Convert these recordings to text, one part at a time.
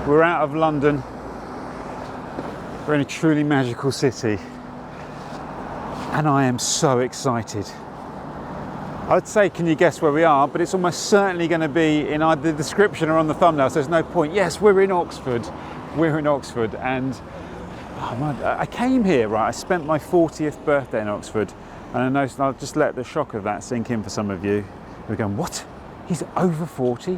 We're out of London. We're in a truly magical city. And I am so excited. I would say, can you guess where we are? But it's almost certainly going to be in either the description or on the thumbnail, so there's no point. Yes, we're in Oxford. We're in Oxford. And I came here, right? I spent my 40th birthday in Oxford. And I know, I'll just let the shock of that sink in for some of you. We're going, what? He's over 40?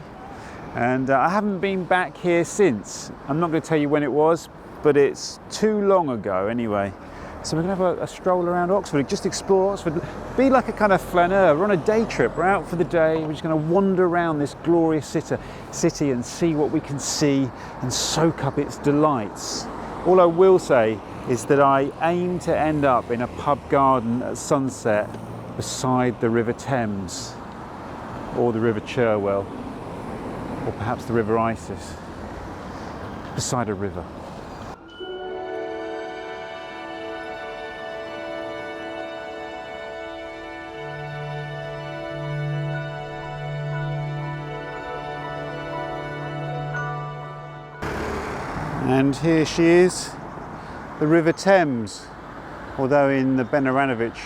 And I haven't been back here since. I'm not going to tell you when it was, but it's too long ago anyway. So we're going to have a stroll around Oxford, just explore Oxford, be like a kind of flaneur. We're on a day trip, we're out for the day, we're just going to wander around this glorious city and see what we can see and soak up its delights. All I will say is that I aim to end up in a pub garden at sunset beside the River Thames, or the River Cherwell, or perhaps the River Isis, beside a river. And here she is, the River Thames. Although in the Benaranovich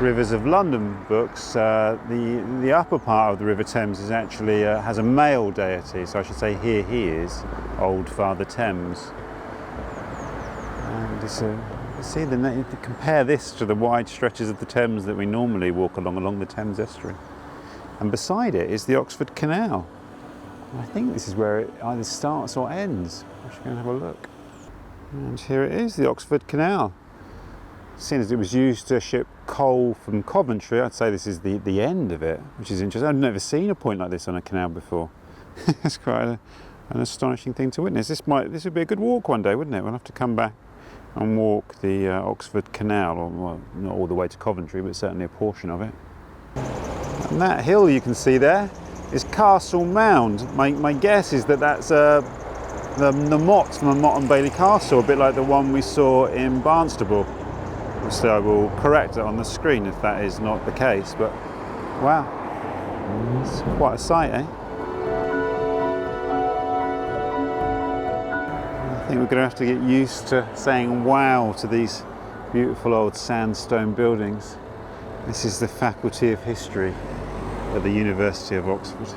Rivers of London books, the upper part of the River Thames is actually has a male deity, so I should say here he is, Old Father Thames. And see, compare this to the wide stretches of the Thames that we normally walk along the Thames estuary. And beside it is the Oxford Canal. I think this is where it either starts or ends. I should go and have a look. And here it is, the Oxford Canal. Seeing as it was used to ship coal from Coventry, I'd say this is the end of it, which is interesting. I've never seen a point like this on a canal before. It's quite an astonishing thing to witness. This would be a good walk one day, wouldn't it? We'll have to come back and walk the Oxford Canal, or well, not all the way to Coventry, but certainly a portion of it. And that hill you can see there is Castle Mound. My guess is that that's the motte from a Motte and Bailey Castle, a bit like the one we saw in Barnstaple. So I will correct it on the screen if that is not the case, but wow, it's quite a sight, eh? I think we're going to have to get used to saying wow to these beautiful old sandstone buildings. This is the Faculty of History at the University of Oxford.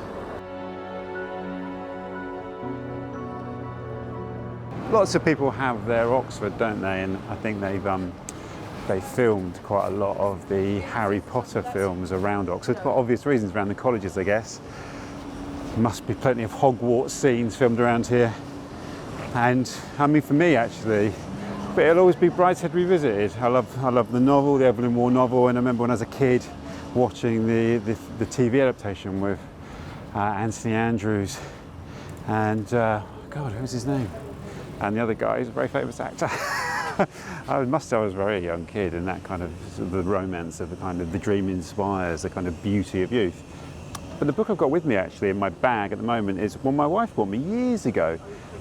Lots of people have their Oxford, don't they? And I think they filmed quite a lot of the Harry Potter films around Oxford for obvious reasons, around the colleges, I guess. There must be plenty of Hogwarts scenes filmed around here. And I mean, for me actually, but it'll always be Brideshead Revisited. I love the novel, the Evelyn Waugh novel, and I remember when I was a kid watching the TV adaptation with Anthony Andrews and God, who was his name? And the other guy, he's a very famous actor. I must say I was a very young kid, and that kind of the romance of the kind of the dream inspires the kind of beauty of youth. But the book I've got with me actually in my bag at the moment is one my wife bought me years ago,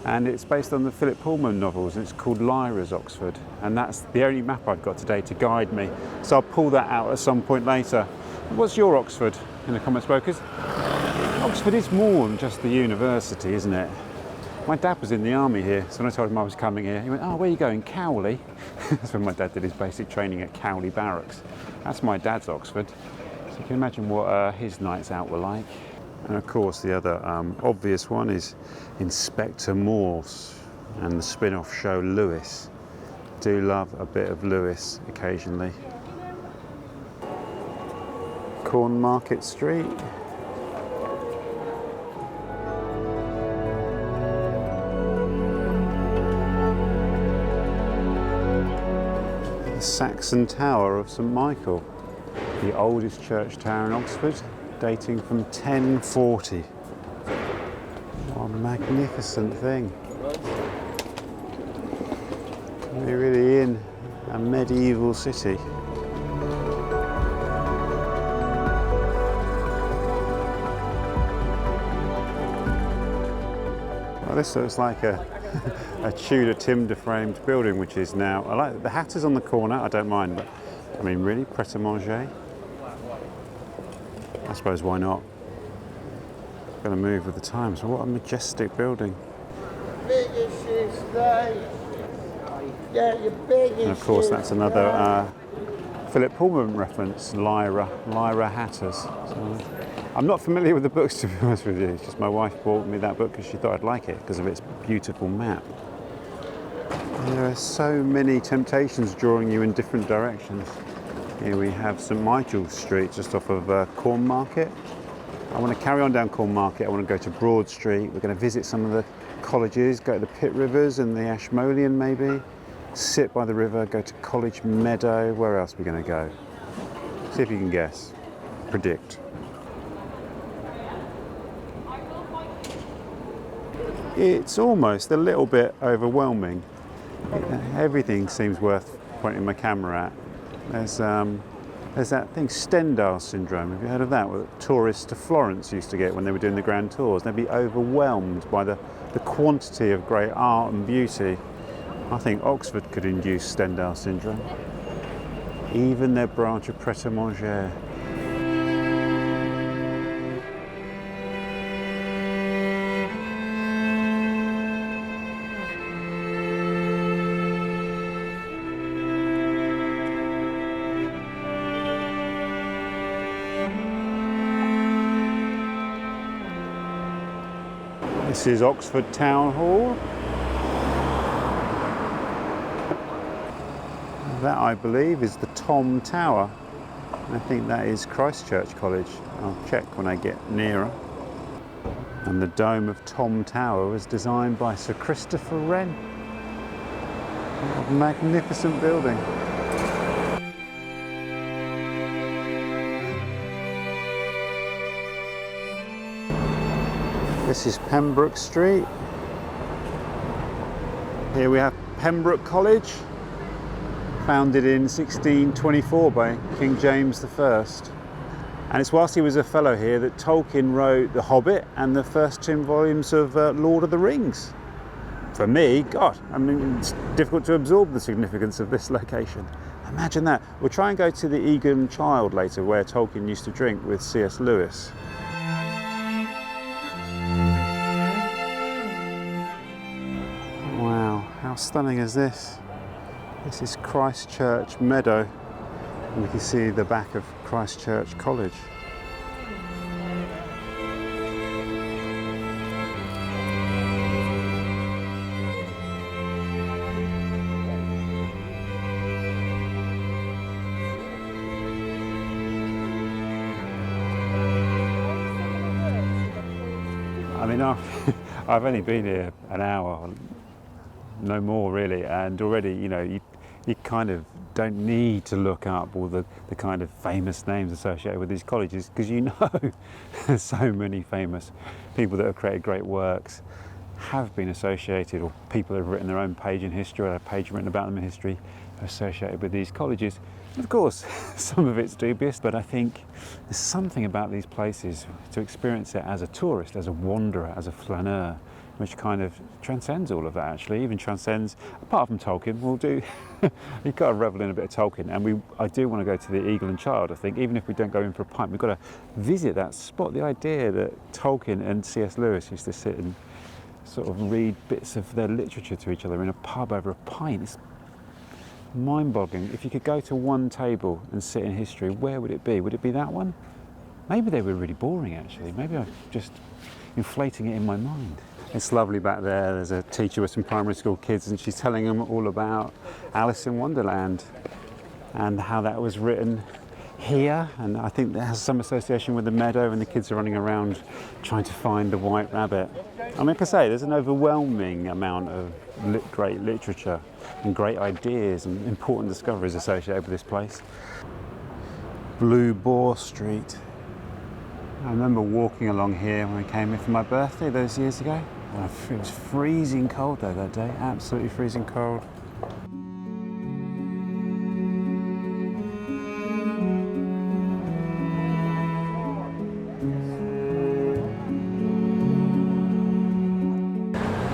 and it's based on the Philip Pullman novels, and it's called Lyra's Oxford, and that's the only map I've got today to guide me. So I'll pull that out at some point later. What's your Oxford in the comments below? Because Oxford is more than just the university, isn't it? My dad was in the army here, so when I told him I was coming here, he went, "Oh, where are you going? Cowley?" That's when my dad did his basic training at Cowley Barracks. That's my dad's Oxford. So you can imagine what his nights out were like. And of course, the other obvious one is Inspector Morse and the spin-off show Lewis. Do love a bit of Lewis occasionally. Cornmarket Street. Saxon Tower of St Michael, the oldest church tower in Oxford, dating from 1040. What a magnificent thing. We're really in a medieval city. Well, this looks like a Tudor timber-framed building, which is now, I like the Hatters on the corner, I don't mind, but I mean really, pret-a-manger? I suppose why not? Going to move with the times. What a majestic building. biggest estate. Get your biggest. And of course, that's another Philip Pullman reference, Lyra Hatters. So, I'm not familiar with the books, to be honest with you. It's just my wife bought me that book because she thought I'd like it because of its beautiful map. There are so many temptations drawing you in different directions. Here we have St Giles Street, just off of Cornmarket. I want to carry on down Cornmarket. I want to go to Broad Street. We're going to visit some of the colleges, go to the Pit Rivers and the Ashmolean maybe. Sit by the river, go to College Meadow. Where else are we going to go? See if you can guess. Predict. It's almost a little bit overwhelming. Everything seems worth pointing my camera at. There's that thing, Stendhal syndrome. Have you heard of that? What tourists to Florence used to get when they were doing the grand tours. They'd be overwhelmed by the quantity of great art and beauty. I think Oxford could induce Stendhal syndrome. Even their branch of Pret-a-Manger. This is Oxford Town Hall. That, I believe, is the Tom Tower. I think that is Christchurch College. I'll check when I get nearer. And the dome of Tom Tower was designed by Sir Christopher Wren. What a magnificent building. This is Pembroke Street. Here we have Pembroke College, founded in 1624 by King James I. And it's whilst he was a fellow here that Tolkien wrote The Hobbit and the first 2 volumes of Lord of the Rings. For me, God, I mean, it's difficult to absorb the significance of this location. Imagine that. We'll try and go to the Eagle and Child later, where Tolkien used to drink with C.S. Lewis. Wow, how stunning is this? This is Christchurch Meadow, and we can see the back of Christchurch College. I mean, I've only been here an hour, no more really, and already, you know, you kind of don't need to look up all the kind of famous names associated with these colleges, because you know there's so many famous people that have created great works have been associated, or people that have written their own page in history, or a page written about them in history, are associated with these colleges. Of course, some of it's dubious, but I think there's something about these places, to experience it as a tourist, as a wanderer, as a flaneur, which kind of transcends all of that, actually, even transcends, apart from Tolkien, we'll do, you've got to revel in a bit of Tolkien, and I do want to go to the Eagle and Child, I think, even if we don't go in for a pint, we've got to visit that spot. The idea that Tolkien and C.S. Lewis used to sit and sort of read bits of their literature to each other in a pub over a pint, it's mind-boggling. If you could go to one table and sit in history, where would it be? Would it be that one? Maybe they were really boring, actually. Maybe I'm just inflating it in my mind. It's lovely back there. There's a teacher with some primary school kids, and she's telling them all about Alice in Wonderland and how that was written here, and I think that has some association with the meadow, and the kids are running around trying to find the white rabbit. I mean, like I say, there's an overwhelming amount of great literature and great ideas and important discoveries associated with this place. Blue Boar Street. I remember walking along here when I came here for my birthday those years ago. It was freezing cold though that day, absolutely freezing cold.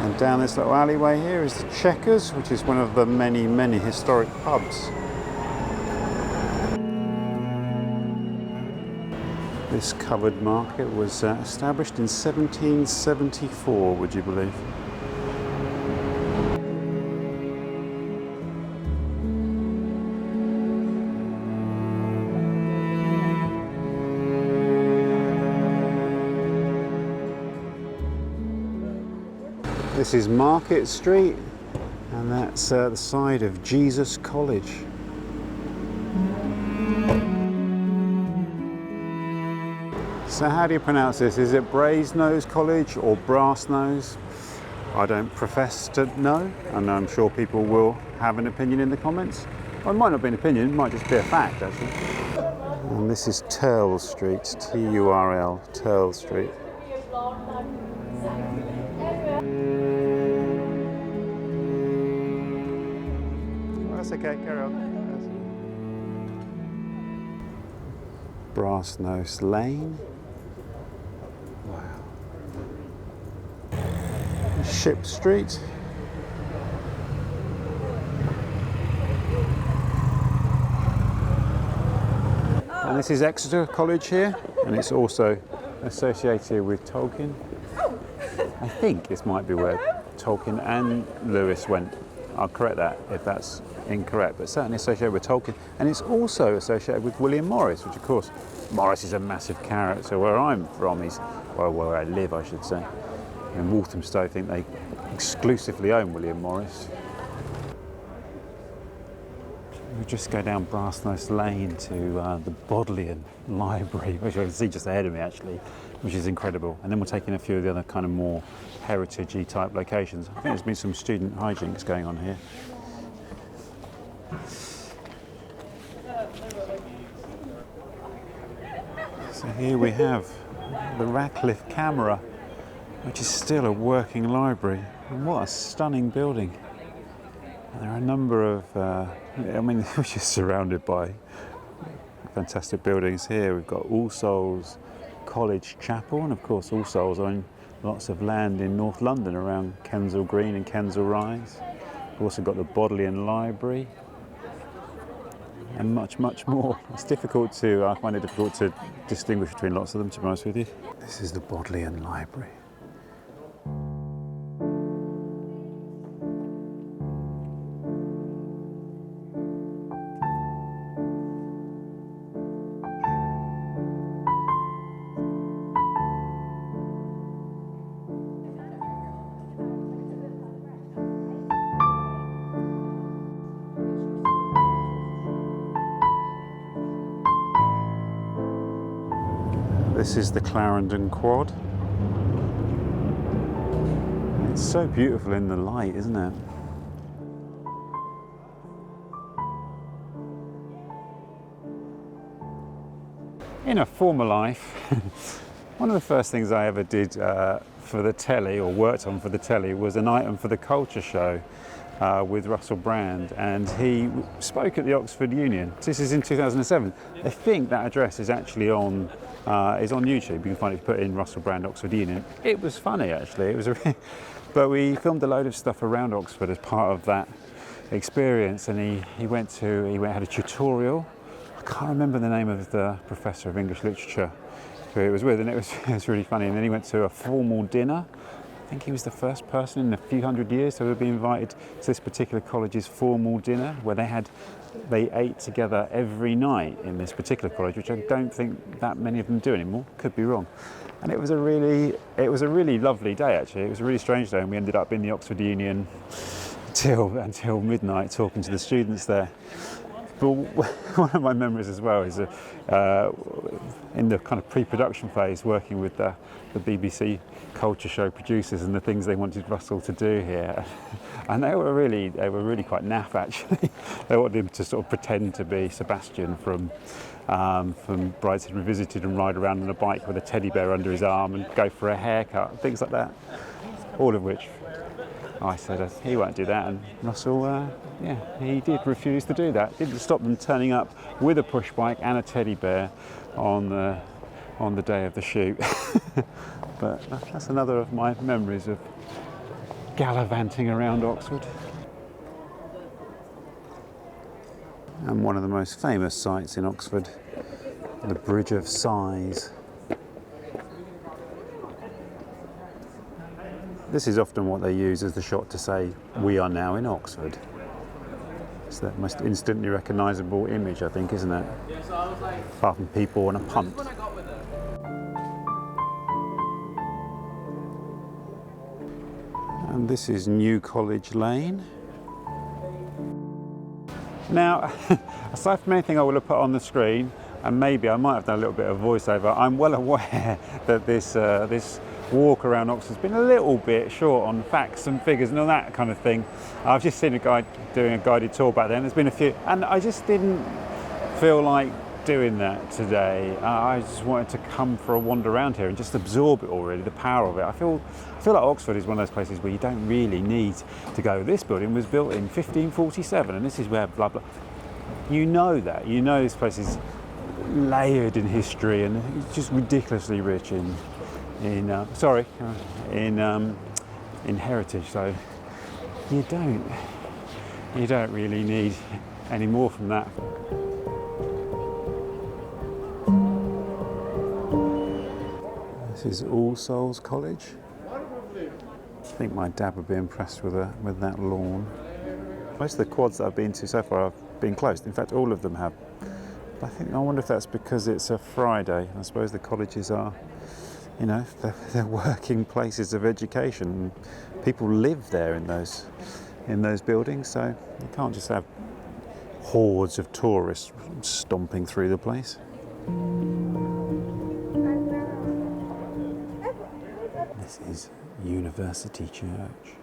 And down this little alleyway here is the Chequers, which is one of the many, many historic pubs. This covered market was established in 1774, would you believe? This is Market Street, and that's the side of Jesus College. So how do you pronounce this? Is it Brasenose College or Brassnose? I don't profess to know, and I'm sure people will have an opinion in the comments. Well, it might not be an opinion, it might just be a fact actually. And this is Turl Street, T-U-R-L, Turl Street. That's okay, carry on. Brassnose Lane. Wow. Ship Street. And this is Exeter College here, and it's also associated with Tolkien. I think this might be where Tolkien and Lewis went. I'll correct that if that's incorrect, but certainly associated with Tolkien. And it's also associated with William Morris, which of course, Morris is a massive character. Where I'm from is, well, where I live I should say. In Walthamstow I think they exclusively own William Morris. We'll just go down Brassnose Lane to the Bodleian Library, which I can see just ahead of me actually, which is incredible. And then we'll take in a few of the other kind of more heritage-y type locations. I think there's been some student hijinks going on here. So here we have the Radcliffe Camera, which is still a working library. And what a stunning building. And there are a number of, I mean, we're just surrounded by fantastic buildings here. We've got All Souls College Chapel, and of course All Souls own lots of land in North London around Kensal Green and Kensal Rise. We've also got the Bodleian Library and much, much more. It's difficult to, I find it difficult to distinguish between lots of them, to be honest with you. This is the Bodleian Library. This is the Clarendon Quad. It's so beautiful in the light, isn't it? In a former life, one of the first things I ever did for the telly, or worked on for the telly, was an item for the Culture Show with Russell Brand, and he spoke at the Oxford Union. This is in 2007. I think that address is actually on YouTube. You can find it if you put in Russell Brand Oxford Union. It was funny actually. It was but we filmed a load of stuff around Oxford as part of that experience, and he had a tutorial. I can't remember the name of the professor of English literature who it was with, and it was really funny. And then he went to a formal dinner. I think he was the first person in a few hundred years to have been invited to this particular college's formal dinner, where they ate together every night in this particular college, which I don't think that many of them do anymore. Could be wrong. And it was a really lovely day actually. It was a really strange day, and we ended up in the Oxford Union until midnight talking to the students there. But one of my memories as well is in the kind of pre-production phase, working with the BBC Culture Show producers and the things they wanted Russell to do here, and they were really quite naff actually. They wanted him to sort of pretend to be Sebastian from Brideshead Revisited and ride around on a bike with a teddy bear under his arm and go for a haircut, things like that. All of which I said he won't do that, and Russell, he did refuse to do that. Didn't stop them turning up with a push bike and a teddy bear on the day of the shoot. But that's another of my memories of gallivanting around Oxford. And one of the most famous sights in Oxford, the Bridge of Sighs. This is often what they use as the shot to say, "We are now in Oxford." It's the most instantly recognisable image, I think, isn't it? Apart from people on a punt. And And this is New College Lane. Now, aside from anything I will have put on the screen, and maybe I might have done a little bit of voiceover, I'm well aware that this walk around Oxford's been a little bit short on facts and figures and all that kind of thing. I've just seen a guy doing a guided tour back then. There's been a few, and I just didn't feel like doing that today. I just wanted to come for a wander around here and just absorb it all, really, the power of it. I feel like Oxford is one of those places where you don't really need to go, this building was built in 1547 and this is where blah blah. You know that. You know this place is layered in history and it's just ridiculously rich in heritage. So you don't really need any more from that. This is All Souls College. I think my dad would be impressed with that lawn. Most of the quads that I've been to so far have been closed. In fact, all of them have. But I wonder if that's because it's a Friday. I suppose the colleges are, you know, they're working places of education. People live there in those buildings, so you can't just have hordes of tourists stomping through the place. This is University Church.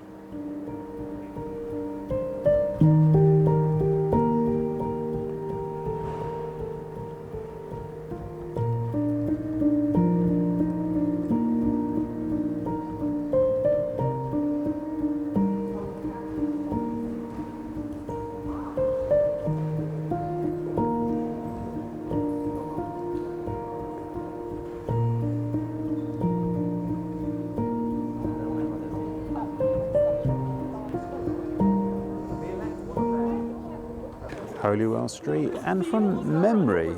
Holywell Street, and from memory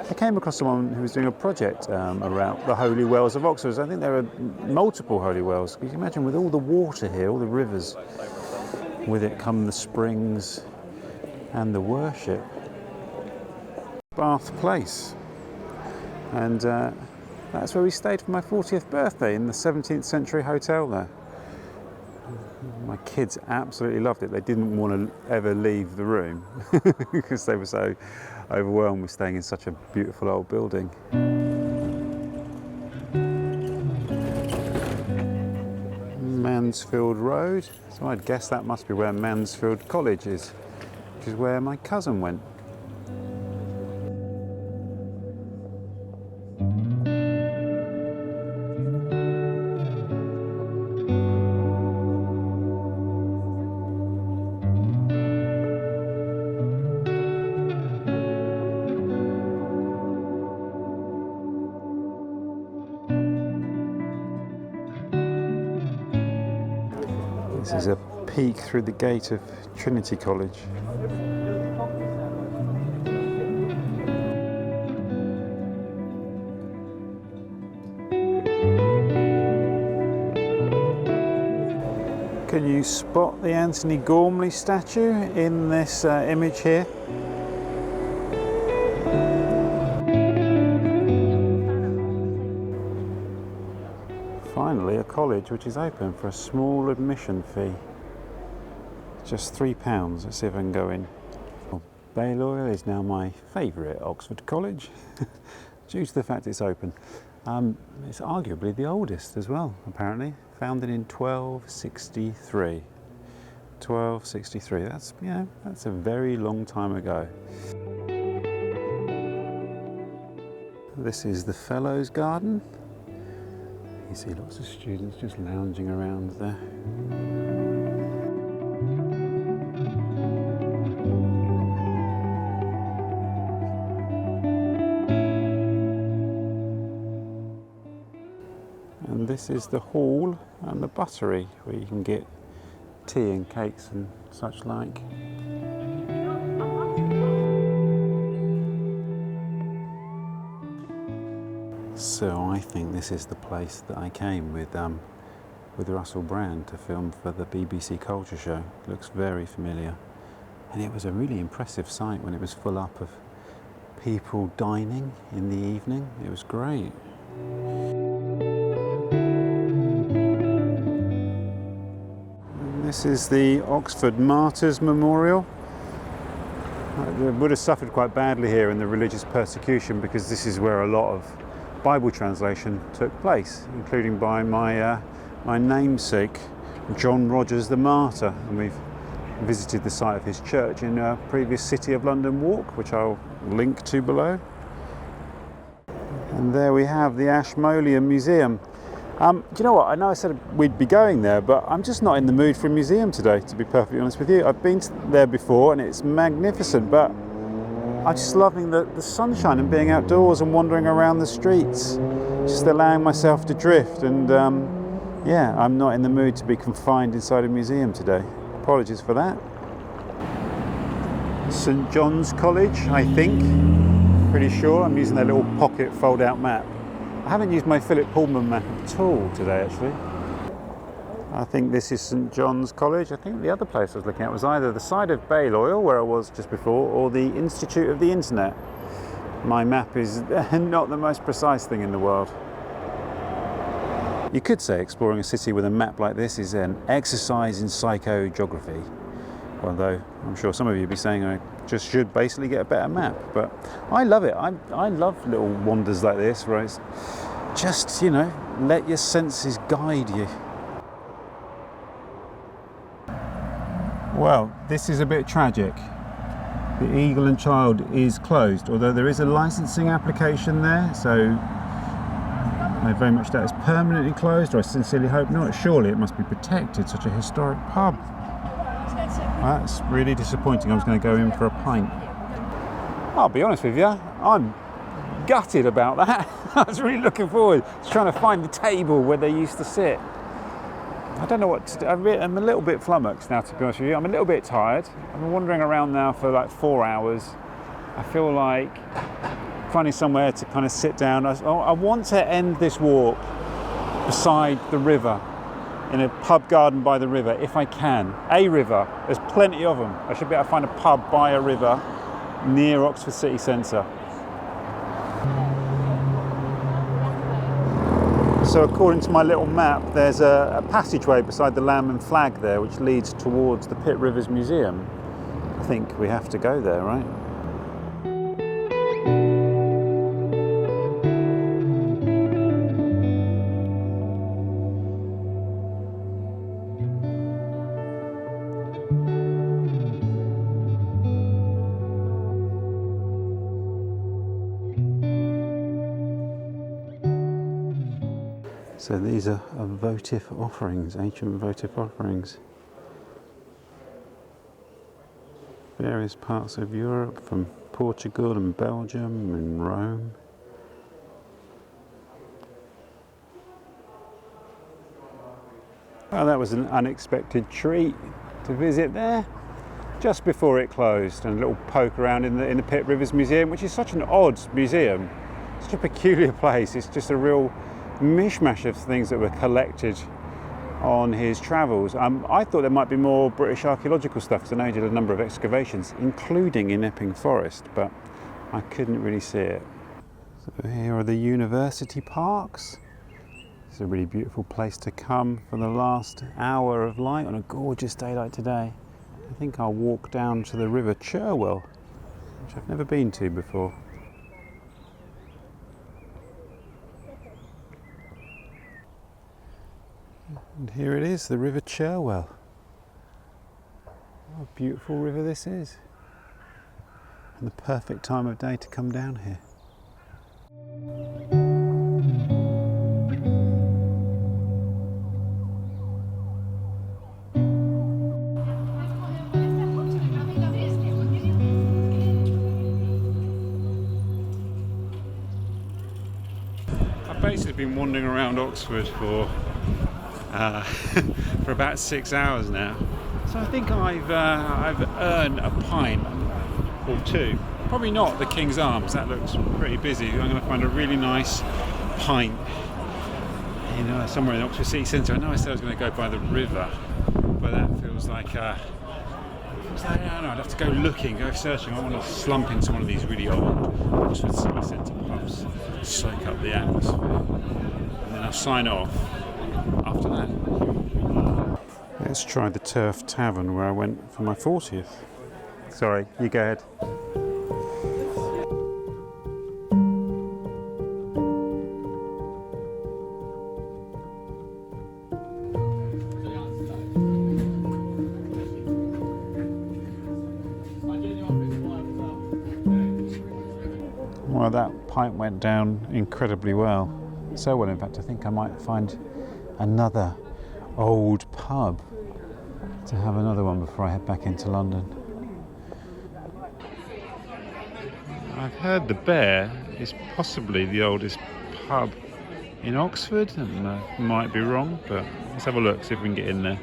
I came across someone who was doing a project around the Holy Wells of Oxford. I think there are multiple Holy Wells. You can imagine with all the water here, all the rivers, with it come the springs and the worship. Bath Place, and that's where we stayed for my 40th birthday, in the 17th century hotel there. My kids absolutely loved it. They didn't want to ever leave the room because they were so overwhelmed with staying in such a beautiful old building. Mansfield Road. So I'd guess that must be where Mansfield College is, which is where my cousin went. This is a peek through the gate of Trinity College. Can you spot the Anthony Gormley statue in this image here? Finally, a college which is open for a small admission fee. Just £3. Let's see if I can go in. Well, Balliol is now my favourite Oxford college, due to the fact it's open. It's arguably the oldest as well, apparently. Founded in 1263. 1263. That's a very long time ago. This is the Fellows Garden. You see lots of students just lounging around there. And this is the hall and the buttery, where you can get tea and cakes and such like. So I think this is the place that I came with Russell Brand to film for the BBC Culture Show. It looks very familiar. And it was a really impressive sight when it was full up of people dining in the evening. It was great. This is the Oxford Martyrs Memorial. They would have suffered quite badly here in the religious persecution because this is where a lot of Bible translation took place, including by my namesake, John Rogers the Martyr. And we've visited the site of his church in a previous City of London walk, which I'll link to below. And there we have the Ashmolean Museum. Do you know what? I know I said we'd be going there, but I'm just not in the mood for a museum today, to be perfectly honest with you. I've been there before and it's magnificent, but I'm just loving the sunshine and being outdoors and wandering around the streets, just allowing myself to drift. And yeah, I'm not in the mood to be confined inside a museum today. Apologies for that. St John's College, I think. Pretty sure. I'm using their little pocket fold-out map. I haven't used my Philip Pullman map at all today, actually. I think this is St John's College. I think the other place I was looking at was either the side of Balliol, where I was just before, or the Institute of the Internet. My map is not the most precise thing in the world. You could say exploring a city with a map like this is an exercise in psychogeography, although I'm sure some of you would be saying I just should basically get a better map. But I love it. I love little wanders like this, where it's just, you know, let your senses guide you. Well, this is a bit tragic. The Eagle and Child is closed, although there is a licensing application there, so I very much doubt it's permanently closed, or I sincerely hope not. Surely it must be protected, such a historic pub. That's really disappointing. I was going to go in for a pint. I'll be honest with you, I'm gutted about that. I was really looking forward to trying to find the table where they used to sit. I don't know what to do. I'm a little bit flummoxed now, to be honest with you. I'm a little bit tired. I've been wandering around now for like 4 hours. I feel like finding somewhere to kind of sit down. I want to end this walk beside the river, in a pub garden by the river, if I can. A river, there's plenty of them. I should be able to find a pub by a river near Oxford city centre. So according to my little map, there's a passageway beside the Lamb and Flag there, which leads towards the Pitt Rivers Museum. I think we have to go there, right? So these are votive offerings, ancient votive offerings. Various parts of Europe, from Portugal and Belgium and Rome. Well, that was an unexpected treat to visit there just before it closed, and a little poke around in the Pitt Rivers Museum, which is such an odd museum, such a peculiar place. It's just a real mishmash of things that were collected on his travels. I thought there might be more British archaeological stuff, because I know he did a number of excavations, including in Epping Forest, but I couldn't really see it. So here are the university parks. It's a really beautiful place to come for the last hour of light on a gorgeous day like today. I think I'll walk down to the River Cherwell, which I've never been to before. And here it is, the River Cherwell. What a beautiful river this is. And the perfect time of day to come down here. I've basically been wandering around Oxford for about 6 hours now, so I think I've earned a pint or two. Probably not the King's Arms, that looks pretty busy. I'm going to find a really nice pint somewhere in the Oxford city centre. I know I said I was going to go by the river, but that feels like I don't know, I'd have to go looking, go searching. I want to slump into one of these really old Oxford city centre pubs, soak up the atmosphere, and then I'll sign off after that. Let's try the Turf Tavern where I went for my 40th. Sorry, you go ahead. Well, that pint went down incredibly well. So well, in fact, I think I might find another old pub to have another one before I head back into London. I've heard the Bear is possibly the oldest pub in Oxford, and I might be wrong, but let's have a look, see if we can get in there.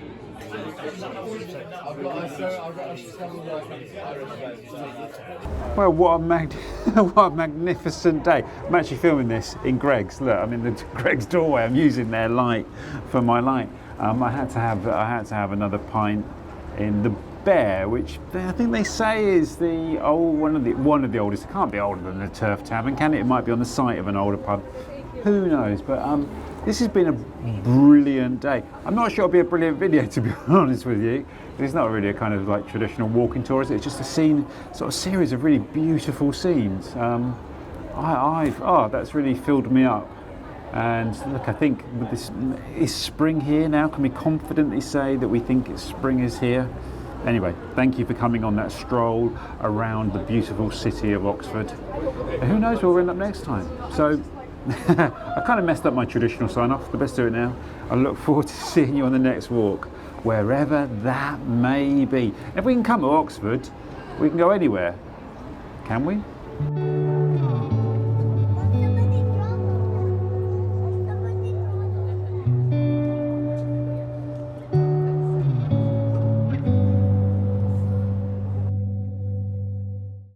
Well, what a magnificent day. I'm actually filming this in Greg's. Look, I'm in the Greg's doorway. I'm using their light for my light. I had to have another pint in the Bear, which I think they say is the one of the oldest. It can't be older than the Turf Tavern, can it? It might be on the site of an older pub. Who knows? But this has been a brilliant day. I'm not sure it'll be a brilliant video, to be honest with you. It's not really a kind of like traditional walking tour, is it? It's just a sort of series of really beautiful scenes. That's really filled me up. And look, I think with this, is spring here now? Can we confidently say that we think spring is here? Anyway, thank you for coming on that stroll around the beautiful city of Oxford. And who knows where we'll end up next time? So, I kind of messed up my traditional sign-off, but let's do it now. I look forward to seeing you on the next walk, wherever that may be. If we can come to Oxford, we can go anywhere, can we?